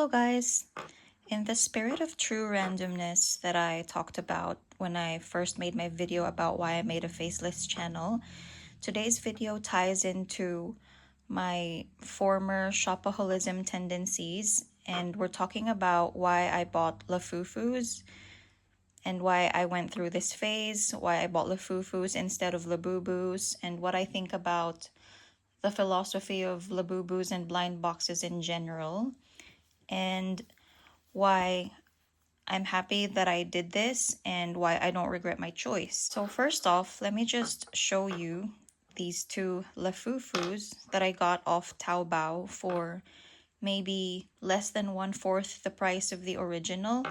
Hello guys! In the spirit of true randomness that I talked about when I first made my video about why I made a faceless channel, today's video ties into my former shopaholism tendencies, and we're talking about why I bought lafufus and why I went through this phase, why I bought lafufus instead of labubus, and what I think about the philosophy of labubus and blind boxes in general, and why I'm happy that I did this and why I don't regret my choice. So first off, let me just show you these two lafufus that I got off Taobao for maybe less than 1/4 the price of the original.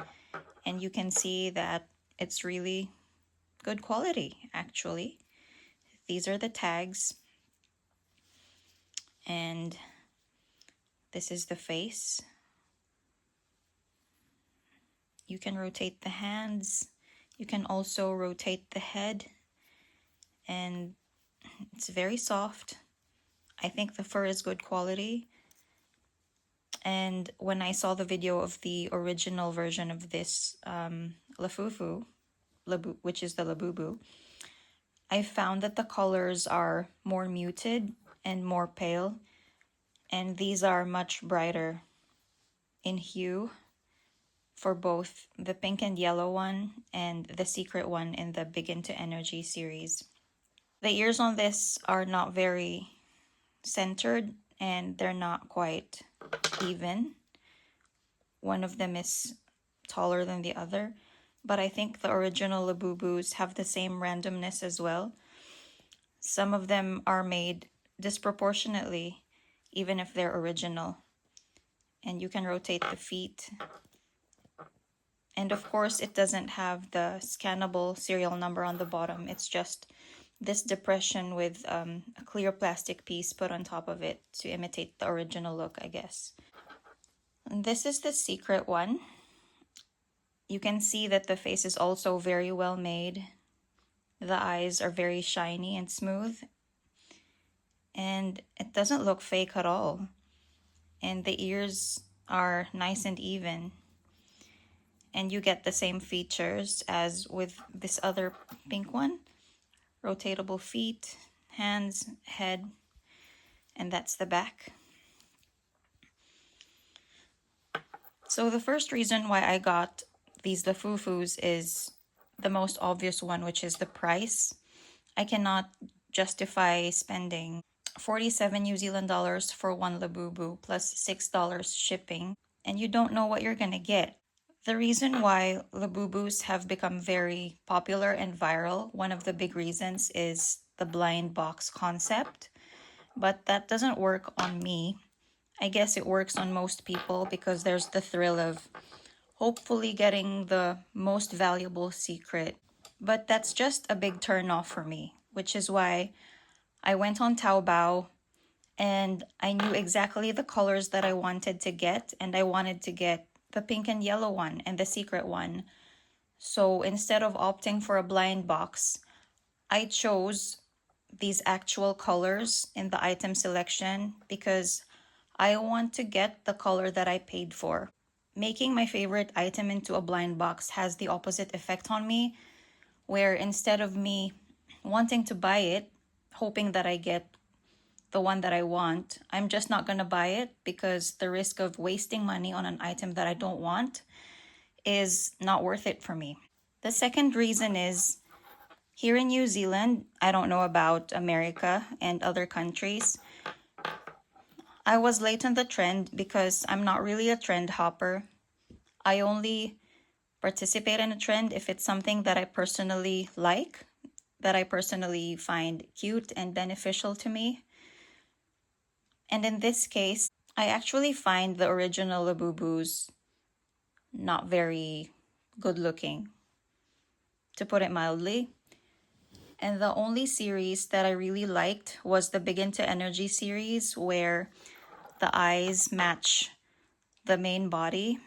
And you can see that it's really good quality, actually. These are the tags. And this is the face. You can rotate the hands. You can also rotate the head. And it's very soft. I think the fur is good quality. And when I saw the video of the original version of this lafufu, which is the labubu, I found that the colors are more muted and more pale. And these are much brighter in hue for both the pink and yellow one and the secret one in the Big Into Energy series. The ears on this are not very centered and they're not quite even. One of them is taller than the other, but I think the original labubus have the same randomness as well. Some of them are made disproportionately, even if they're original. And you can rotate the feet. And of course, it doesn't have the scannable serial number on the bottom. It's just this depression with a clear plastic piece put on top of it to imitate the original look, I guess. And this is the secret one. You can see that the face is also very well made. The eyes are very shiny and smooth. And it doesn't look fake at all. And the ears are nice and even. And you get the same features as with this other pink one. Rotatable feet, hands, head, and that's the back. So the first reason why I got these lafufus is the most obvious one, which is the price. I cannot justify spending 47 New Zealand dollars for one labubu plus $6 shipping, and you don't know what you're gonna get. The reason why labubus have become very popular and viral, one of the big reasons is the blind box concept, but that doesn't work on me. I guess it works on most people because there's the thrill of hopefully getting the most valuable secret. But that's just a big turn off for me, which is why I went on Taobao and I knew exactly the colors that I wanted to get, and I wanted to get the pink and yellow one and the secret one. So instead of opting for a blind box, I chose these actual colors in the item selection because I want to get the color that I paid for. Making my favorite item into a blind box has the opposite effect on me, where instead of me wanting to buy it, hoping that I get the one that I want, I'm just not going to buy it because the risk of wasting money on an item that I don't want is not worth it for me. The second reason is here in New Zealand, I don't know about America and other countries, I was late on the trend because I'm not really a trend hopper. I only participate in a trend if it's something that I personally like, that I personally find cute and beneficial to me. And in this case, I actually find the original labubus not very good looking, to put it mildly. And the only series that I really liked was the Big Into Energy series, where the eyes match the main body.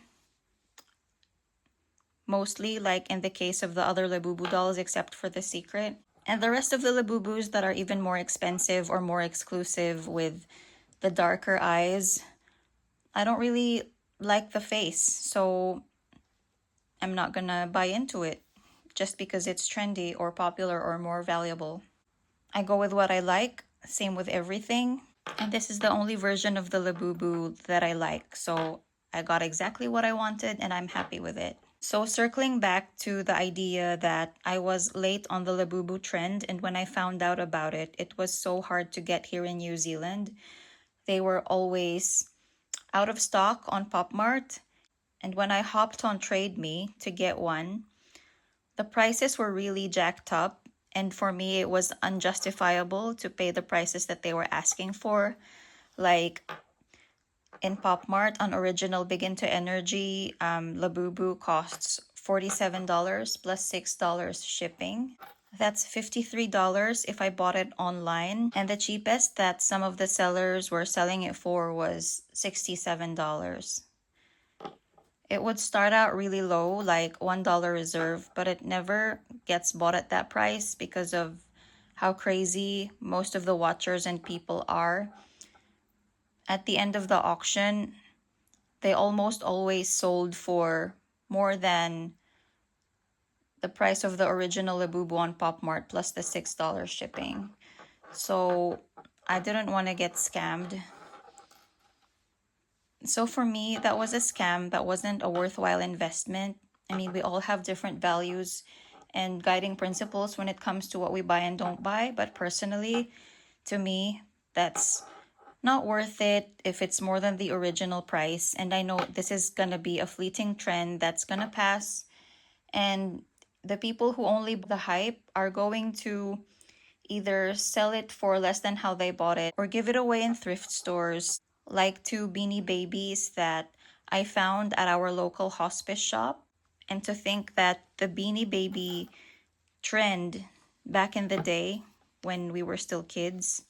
Mostly like in the case of the other labubu dolls except for the secret. And the rest of the labubus that are even more expensive or more exclusive with the darker eyes, I don't really like the face, so I'm not gonna buy into it just because it's trendy or popular or more valuable. I go with what I like, same with everything. And this is the only version of the labubu that I like. So I got exactly what I wanted and I'm happy with it. So circling back to the idea that I was late on the labubu trend, and when I found out about it, it was so hard to get here in New Zealand. They were always out of stock on Pop Mart. And when I hopped on Trade Me to get one, the prices were really jacked up. And for me, it was unjustifiable to pay the prices that they were asking for. Like in Pop Mart, an original Begin to Energy Labubu costs $47 plus $6 shipping. That's $53 if I bought it online. And the cheapest that some of the sellers were selling it for was $67. It would start out really low, like $1 reserve, but it never gets bought at that price because of how crazy most of the watchers and people are. At the end of the auction, they almost always sold for more than the price of the original Labubu on Pop Mart plus the $6 shipping. So I didn't want to get scammed. So for me, that was a scam. That wasn't a worthwhile investment. I mean, we all have different values and guiding principles when it comes to what we buy and don't buy. But personally, to me, that's not worth it if it's more than the original price. And I know this is going to be a fleeting trend that's going to pass. And the people who only buy the hype are going to either sell it for less than how they bought it or give it away in thrift stores, like two beanie babies that I found at our local hospice shop. And to think that the beanie baby trend back in the day when we were still kids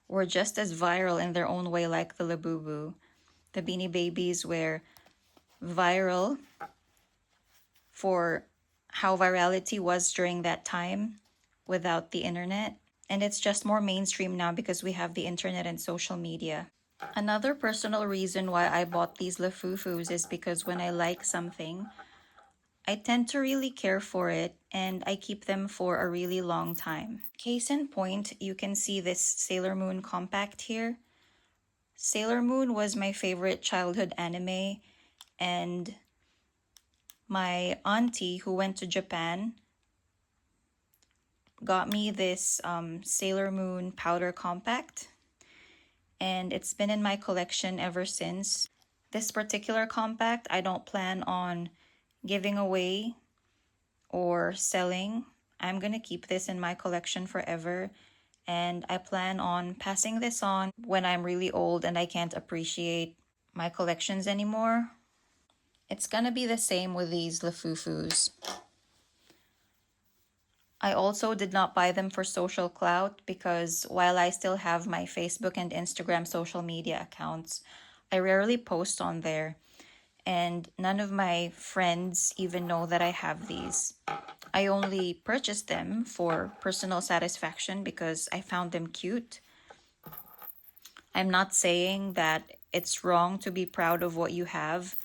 were just as viral in their own way like the labubu. The beanie babies were viral for how virality was during that time without the internet. And it's just more mainstream now because we have the internet and social media. Another personal reason why I bought these lafufus is because when I like something, I tend to really care for it and I keep them for a really long time. Case in point, you can see this Sailor Moon compact here. Sailor Moon was my favorite childhood anime, and my auntie who went to Japan got me this Sailor Moon powder compact, and it's been in my collection ever since. This particular compact, I don't plan on giving away or selling. I'm gonna keep this in my collection forever, and I plan on passing this on when I'm really old and I can't appreciate my collections anymore. It's gonna be the same with these lafufus. I also did not buy them for social clout because while I still have my Facebook and Instagram social media accounts, I rarely post on there, and none of my friends even know that I have these. I only purchased them for personal satisfaction because I found them cute. I'm not saying that it's wrong to be proud of what you have,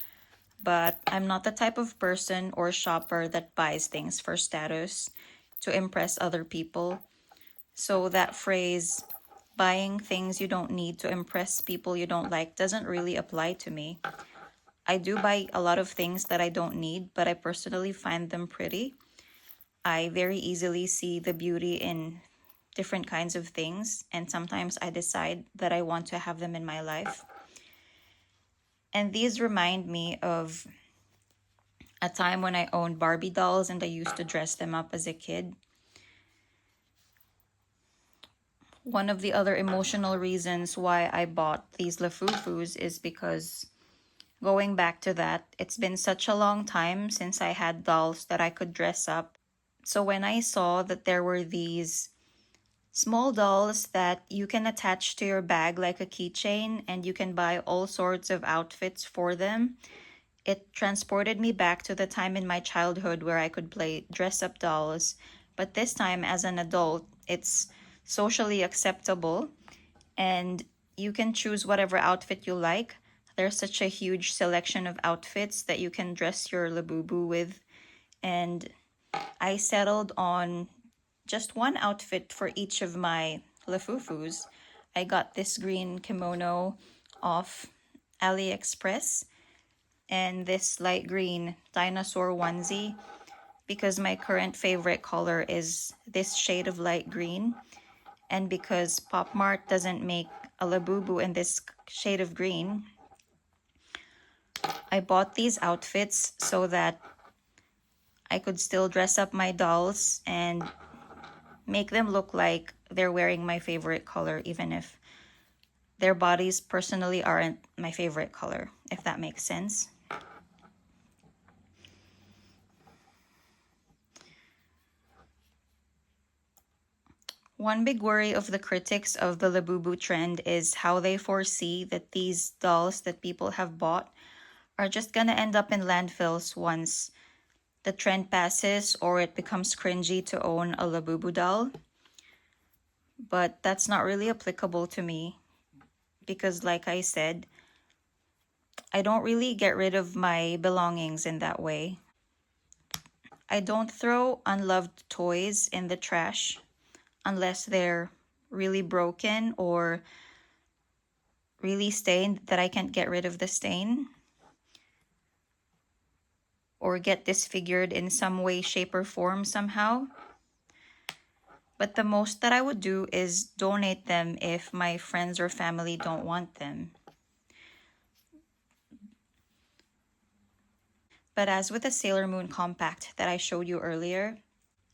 but I'm not the type of person or shopper that buys things for status to impress other people. So that phrase, buying things you don't need to impress people you don't like, doesn't really apply to me. I do buy a lot of things that I don't need, but I personally find them pretty. I very easily see the beauty in different kinds of things, and sometimes I decide that I want to have them in my life. And these remind me of a time when I owned Barbie dolls and I used to dress them up as a kid. One of the other emotional reasons why I bought these lafufus is because going back to that, it's been such a long time since I had dolls that I could dress up. So when I saw that there were these small dolls that you can attach to your bag like a keychain and you can buy all sorts of outfits for them, it transported me back to the time in my childhood where I could play dress up dolls, but this time as an adult It's socially acceptable, and you can choose whatever outfit you like. There's such a huge selection of outfits that you can dress your labubu with, and I settled on just one outfit for each of my lafufus. I got this green kimono off AliExpress and this light green dinosaur onesie because my current favorite color is this shade of light green, and because Pop Mart doesn't make a labubu in this shade of green, I bought these outfits so that I could still dress up my dolls and make them look like they're wearing my favorite color, even if their bodies personally aren't my favorite color, if that makes sense. One big worry of the critics of the labubu trend is how they foresee that these dolls that people have bought are just gonna end up in landfills once the trend passes or it becomes cringy to own a labubu doll. But that's not really applicable to me because, like I said, I don't really get rid of my belongings in that way. I don't throw unloved toys in the trash unless they're really broken or really stained that I can't get rid of the stain or get disfigured in some way, shape, or form somehow. But the most that I would do is donate them if my friends or family don't want them. But as with the Sailor Moon compact that I showed you earlier,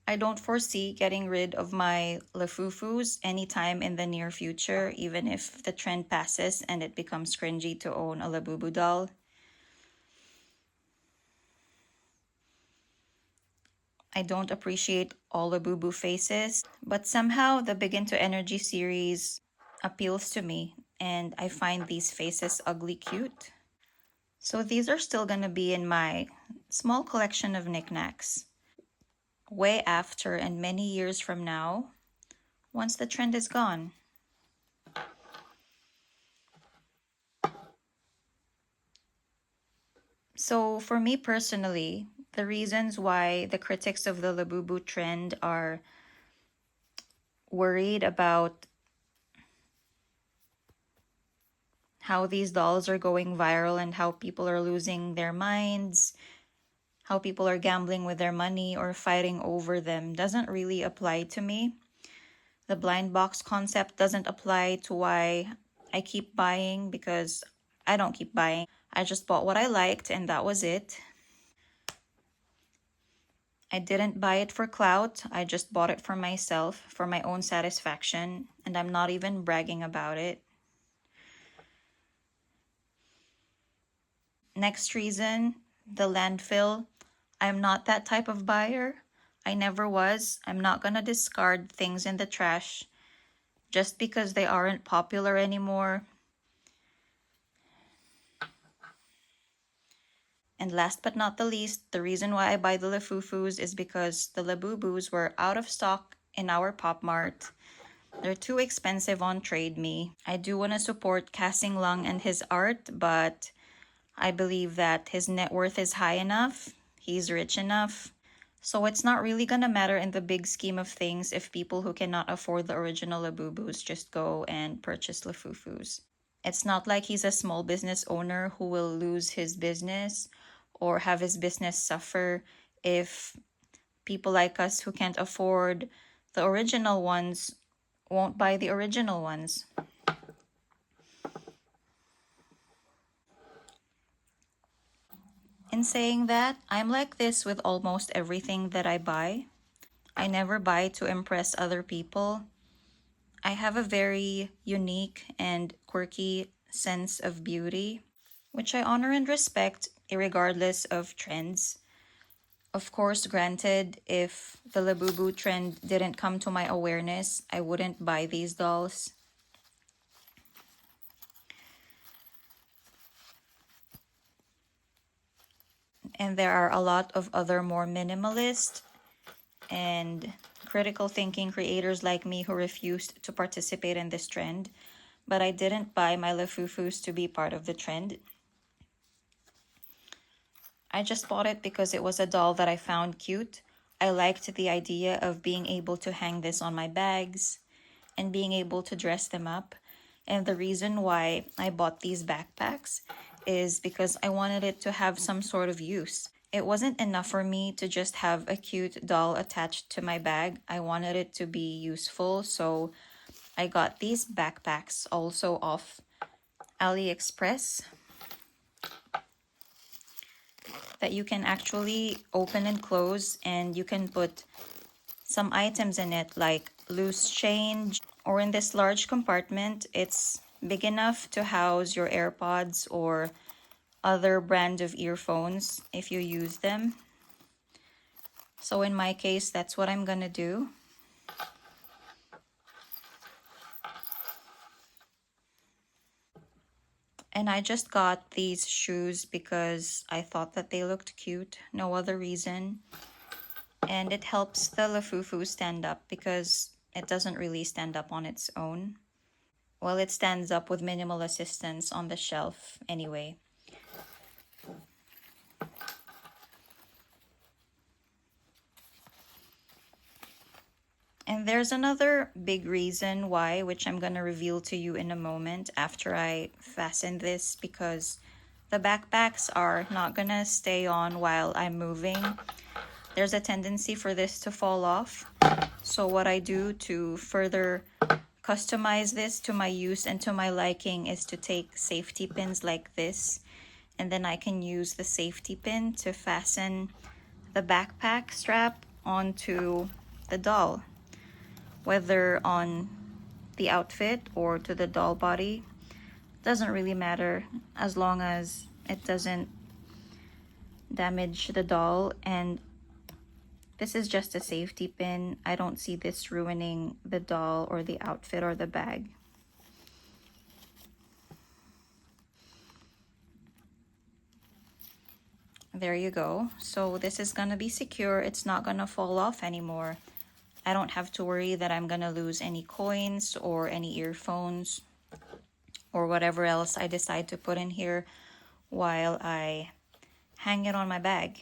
I don't foresee getting rid of my lafufus anytime in the near future, even if the trend passes and it becomes cringy to own a labubu doll. I don't appreciate all labubu faces, but somehow the Begin to Energy series appeals to me, and I find these faces ugly cute. So these are still gonna be in my small collection of knickknacks way after and many years from now, once the trend is gone. So for me personally, the reasons why the critics of the labubu trend are worried about how these dolls are going viral and how people are losing their minds, how people are gambling with their money or fighting over them doesn't really apply to me. The blind box concept doesn't apply to why I keep buying because I don't keep buying. I just bought what I liked and that was it. I didn't buy it for clout. I just bought it for myself, for my own satisfaction, and I'm not even bragging about it. Next reason, the landfill. I'm not that type of buyer. I never was. I'm not gonna discard things in the trash just because they aren't popular anymore. And last but not the least, the reason why I buy the lafufus is because the labubus were out of stock in our Pop Mart. They're too expensive on Trade Me. I do want to support Casing Lung and his art, but I believe that his net worth is high enough. He's rich enough. So it's not really gonna matter in the big scheme of things if people who cannot afford the original labubus just go and purchase lafufus. It's not like he's a small business owner who will lose his business or have his business suffer if people like us who can't afford the original ones won't buy the original ones. In saying that, I'm like this with almost everything that I buy. I never buy to impress other people. I have a very unique and quirky sense of beauty, which I honor and respect regardless of trends. Of course, granted, if the labubu trend didn't come to my awareness, I wouldn't buy these dolls. And there are a lot of other more minimalist and critical thinking creators like me who refused to participate in this trend, but I didn't buy my lafufus to be part of the trend. I just bought it because it was a doll that I found cute. I liked the idea of being able to hang this on my bags and being able to dress them up. And the reason why I bought these backpacks is because I wanted it to have some sort of use. It wasn't enough for me to just have a cute doll attached to my bag. I wanted it to be useful, so I got these backpacks also off AliExpress that you can actually open and close, and you can put some items in it like loose change, or in this large compartment it's big enough to house your AirPods or other brand of earphones if you use them. So in my case, that's what I'm gonna do. And I just got these shoes because I thought that they looked cute, no other reason. And it helps the lafufu stand up because it doesn't really stand up on its own. Well, it stands up with minimal assistance on the shelf anyway. And there's another big reason why, which I'm going to reveal to you in a moment after I fasten this, because the backpacks are not going to stay on while I'm moving. There's a tendency for this to fall off. So what I do to further customize this to my use and to my liking is to take safety pins like this, and then I can use the safety pin to fasten the backpack strap onto the doll, whether on the outfit or to the doll body. Doesn't really matter as long as it doesn't damage the doll. And this is just a safety pin. I don't see this ruining the doll or the outfit or the bag. There you go. So this is gonna be secure. It's not gonna fall off anymore. I don't have to worry that I'm gonna lose any coins or any earphones or whatever else I decide to put in here while I hang it on my bag.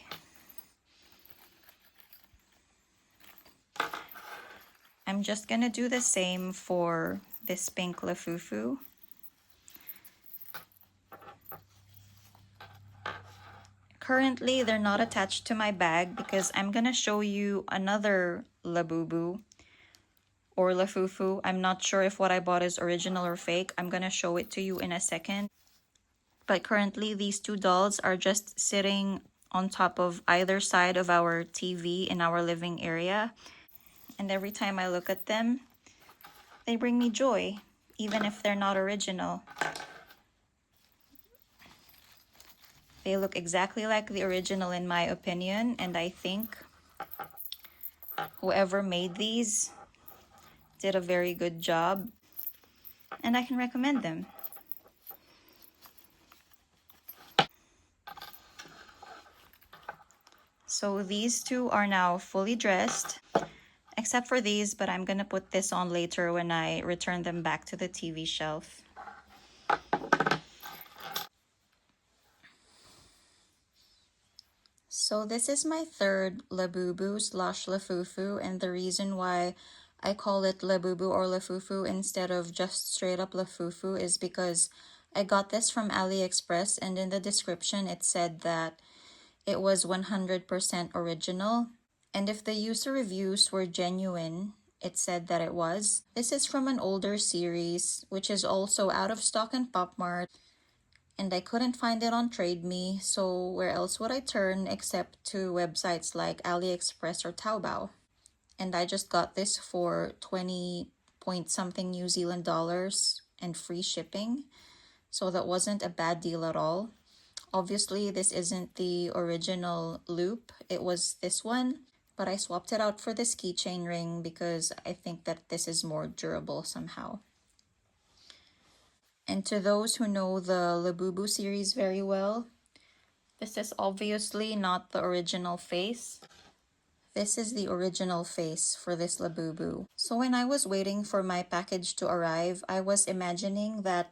I'm just gonna do the same for this pink lafufu. Currently, they're not attached to my bag because I'm gonna show you another labubu or lafufu. I'm not sure if what I bought is original or fake. I'm gonna show it to you in a second. But currently, these two dolls are just sitting on top of either side of our TV in our living area. And every time I look at them, they bring me joy, even if they're not original. They look exactly like the original in my opinion, and I think whoever made these did a very good job, and I can recommend them. So these two are now fully dressed, except for these, but I'm gonna put this on later when I return them back to the TV shelf. So this is my third labubu slash lafufu, and the reason why I call it labubu or lafufu instead of just straight up lafufu is because I got this from AliExpress, and in the description it said that it was 100% original. And if the user reviews were genuine, it said that it was. This is from an older series, which is also out of stock in PopMart, and I couldn't find it on Trade Me, so where else would I turn except to websites like AliExpress or Taobao? And I just got this for 20 point something New Zealand dollars and free shipping, so that wasn't a bad deal at all. Obviously, this isn't the original loop, it was this one, but I swapped it out for this keychain ring because I think that this is more durable somehow. And to those who know the Labubu series very well, this is obviously not the original face. This is the original face for this labubu. So when I was waiting for my package to arrive, I was imagining that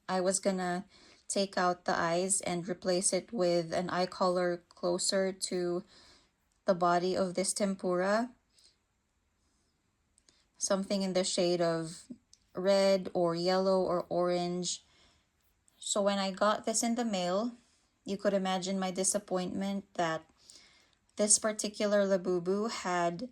I was gonna take out the eyes and replace it with an eye color closer to the body of this tempura. Something in the shade of red or yellow or orange. So when I got this in the mail, you could imagine my disappointment that this particular labubu had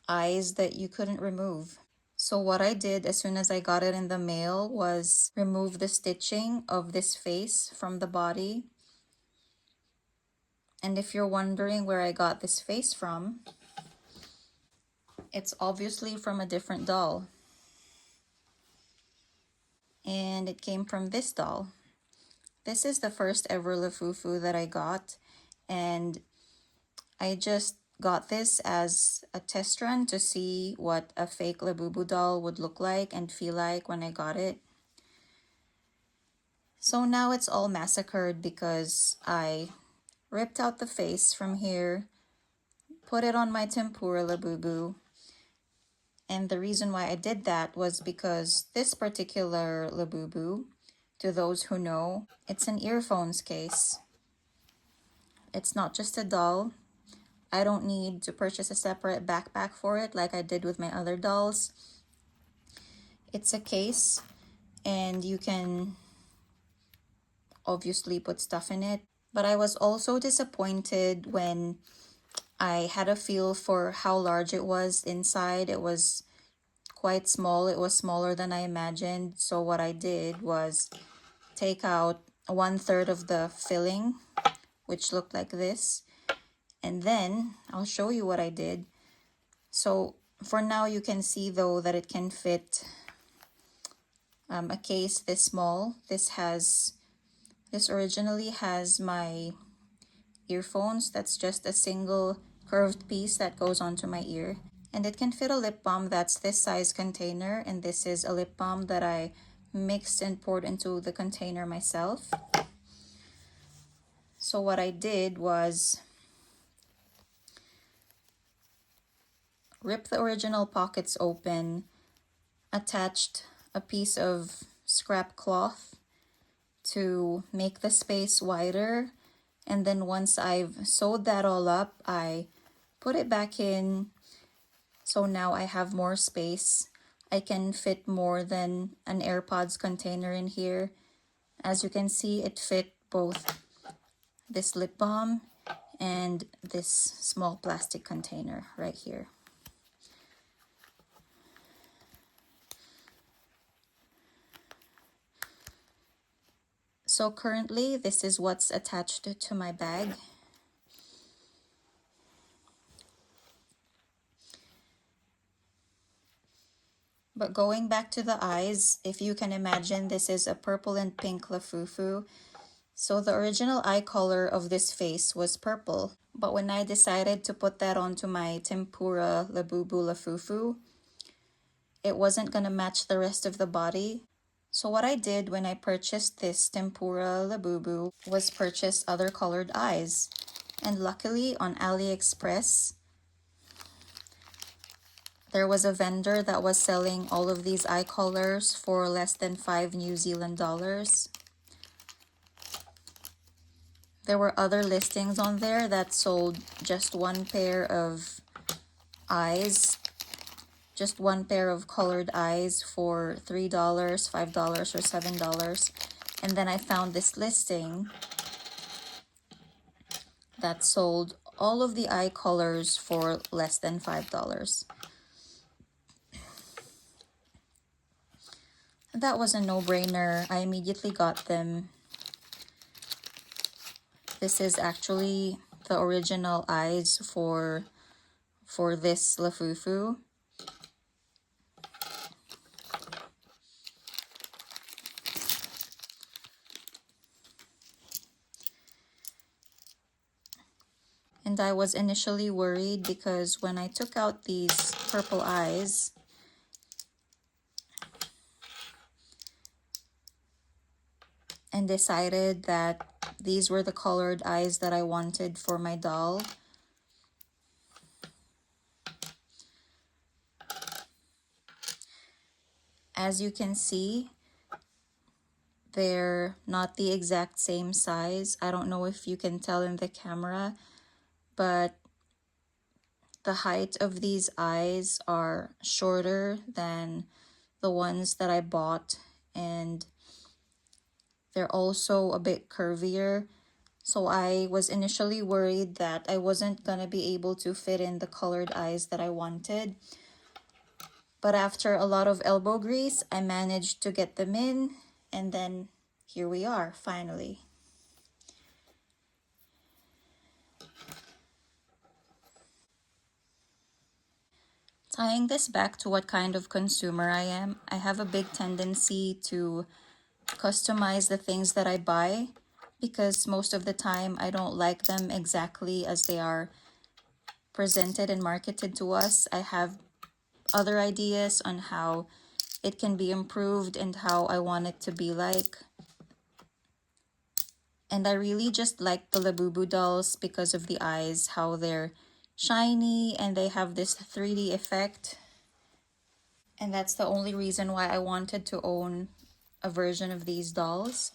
eyes that you couldn't remove. So what I did as soon as I got it in the mail was remove the stitching of this face from the body. And if you're wondering where I got this face from, it's obviously from a different doll. And it came from this doll. This is the first ever lafufu that I got, and I just got this as a test run to see what a fake labubu doll would look like and feel like when I got it. So now it's all massacred because I ripped out the face from here, put it on my tempura labubu, and the reason why I did that was because this particular labubu, to those who know, it's an earphones case. It's not just a doll. I don't need to purchase a separate backpack for it like I did with my other dolls. It's a case and you can obviously put stuff in it. But I was also disappointed when I had a feel for how large it was inside. It was quite small. It was smaller than I imagined. So what I did was take out 1/3 of the filling, which looked like this. And then I'll show you what I did. So for now, you can see though that it can fit a case this small. This originally has my earphones. That's just a single curved piece that goes onto my ear. And it can fit a lip balm that's this size container. And this is a lip balm that I mixed and poured into the container myself. So what I did was rip the original pockets open, attached a piece of scrap cloth to make the space wider, and then once I've sewed that all up, I put it back in. So now I have more space. I can fit more than an AirPods container in here. As you can see, it fit both this lip balm and this small plastic container right here. So currently, this is what's attached to my bag. But going back to the eyes, if you can imagine, this is a purple and pink lafufu. So the original eye color of this face was purple. But when I decided to put that onto my tempura labubu lafufu, it wasn't gonna match the rest of the body. So what I did when I purchased this tempura labubu was purchase other colored eyes. And luckily on AliExpress, there was a vendor that was selling all of these eye colors for less than 5 New Zealand dollars. There were other listings on there that sold just one pair of eyes, just one pair of colored eyes for $3, $5, or $7. And then I found this listing that sold all of the eye colors for less than $5. That was a no-brainer. I immediately got them. This is actually the original eyes for this lafufu. And I was initially worried because when I took out these purple eyes, and decided that these were the colored eyes that I wanted for my doll, As you can see, they're not the exact same size. I don't know if you can tell in the camera, but the height of these eyes are shorter than the ones that I bought, and they're also a bit curvier. So I was initially worried that I wasn't gonna be able to fit in the colored eyes that I wanted. But after a lot of elbow grease, I managed to get them in, and then here we are, finally. Tying this back to what kind of consumer I am, I have a big tendency to customize the things that I buy because most of the time I don't like them exactly as they are presented and marketed to us. I have other ideas on how it can be improved and how I want it to be like. And I really just like the Labubu dolls because of the eyes, how they're shiny and they have this 3D effect. And that's the only reason why I wanted to own a version of these dolls.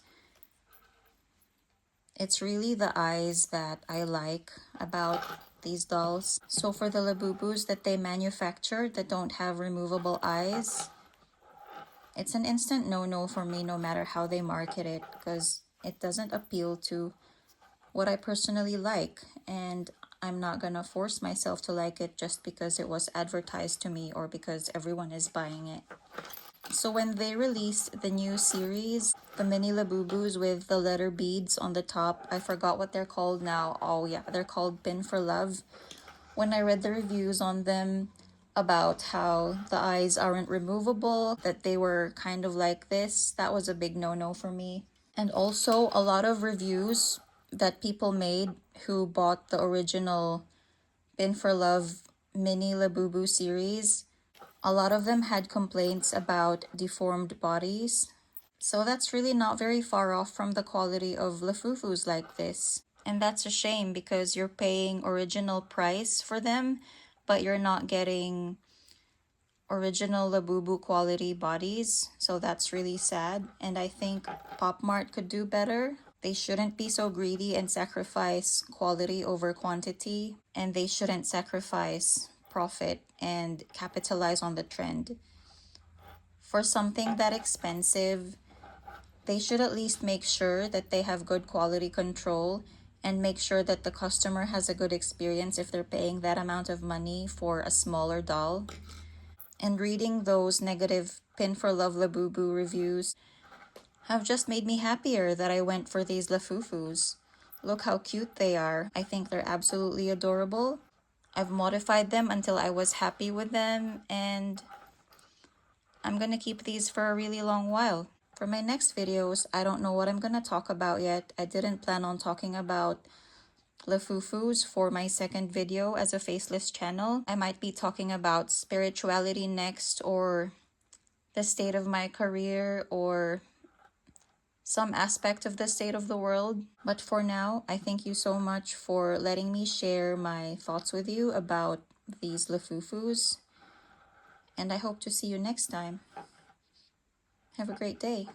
It's really the eyes that I like about these dolls. So for the Labubus that they manufacture that don't have removable eyes, it's an instant no-no for me no matter how they market it because it doesn't appeal to what I personally like, and I'm not gonna force myself to like it just because it was advertised to me or because everyone is buying it. So when they released the new series, the mini Labubus with the letter beads on the top, I forgot what they're called now. Oh yeah, they're called Pin for Love. When I read the reviews on them about how the eyes aren't removable, that they were kind of like this, that was a big no-no for me. And also a lot of reviews that people made who bought the original Pin for Love mini Labubu series, a lot of them had complaints about deformed bodies. So that's really not very far off from the quality of lafufus like this. And that's a shame because you're paying original price for them, but you're not getting original Labubu quality bodies. So that's really sad. And I think Pop Mart could do better. They shouldn't be so greedy and sacrifice quality over quantity, and they shouldn't sacrifice profit and capitalize on the trend. For something that expensive, they should at least make sure that they have good quality control and make sure that the customer has a good experience if they're paying that amount of money for a smaller doll. And reading those negative Pin for Love Labubu reviews have just made me happier that I went for these lafufus. Look how cute they are. I think they're absolutely adorable. I've modified them until I was happy with them, and I'm gonna keep these for a really long while. For my next videos, I don't know what I'm gonna talk about yet. I didn't plan on talking about lafufus for my second video as a faceless channel. I might be talking about spirituality next, or the state of my career, or some aspect of the state of the world. But for now, I thank you so much for letting me share my thoughts with you about these lafufus, and I hope to see you next time. Have a great day.